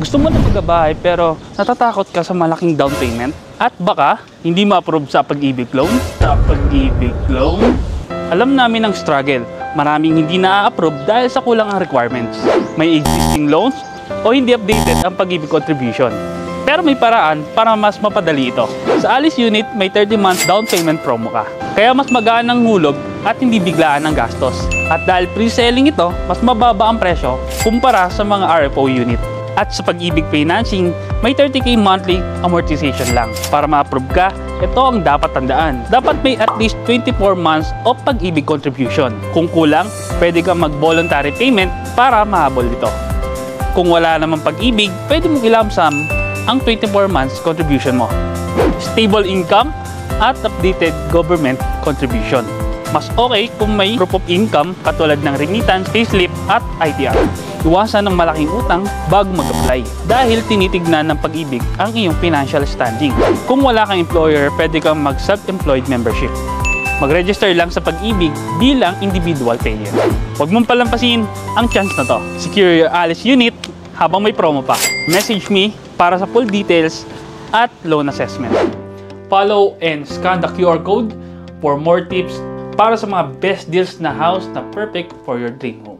Gusto mo na magbabahay pero natatakot ka sa malaking down payment? At baka hindi ma-approve sa pag-ibig loan? Alam namin ang struggle. Maraming hindi na-approve dahil sa kulang ang requirements. May existing loans o hindi updated ang pag-ibig contribution. Pero may paraan para mas mapadali ito. Sa Alice Unit, may 30 months down payment promo ka. Kaya mas magaan ang hulog at hindi biglaan ang gastos. At dahil pre-selling ito, mas mababa ang presyo kumpara sa mga RFO unit. At sa pag-ibig financing, may 30k monthly amortization lang. Para ma-approve ka, ito ang dapat tandaan. Dapat may at least 24 months of pag-ibig contribution. Kung kulang, pwede kang mag-voluntary payment para mahabol ito. Kung wala namang pag-ibig, pwede mong ilamsam ang 24 months contribution mo. Stable income at updated government contribution. Mas okay kung may proof of income katulad ng remittance, payslip at ITR. Iwasan ng malaking utang bago mag-apply dahil tinitignan ng pag-ibig ang iyong financial standing. Kung wala kang employer, pwede kang mag-self-employed membership. Mag-register lang sa pag-ibig bilang individual payer. Huwag mong palampasin ang chance na to. Secure your Alice Unit habang may promo pa. Message me para sa full details at loan assessment. Follow and scan the QR code for more tips para sa mga best deals na house na perfect for your dream home.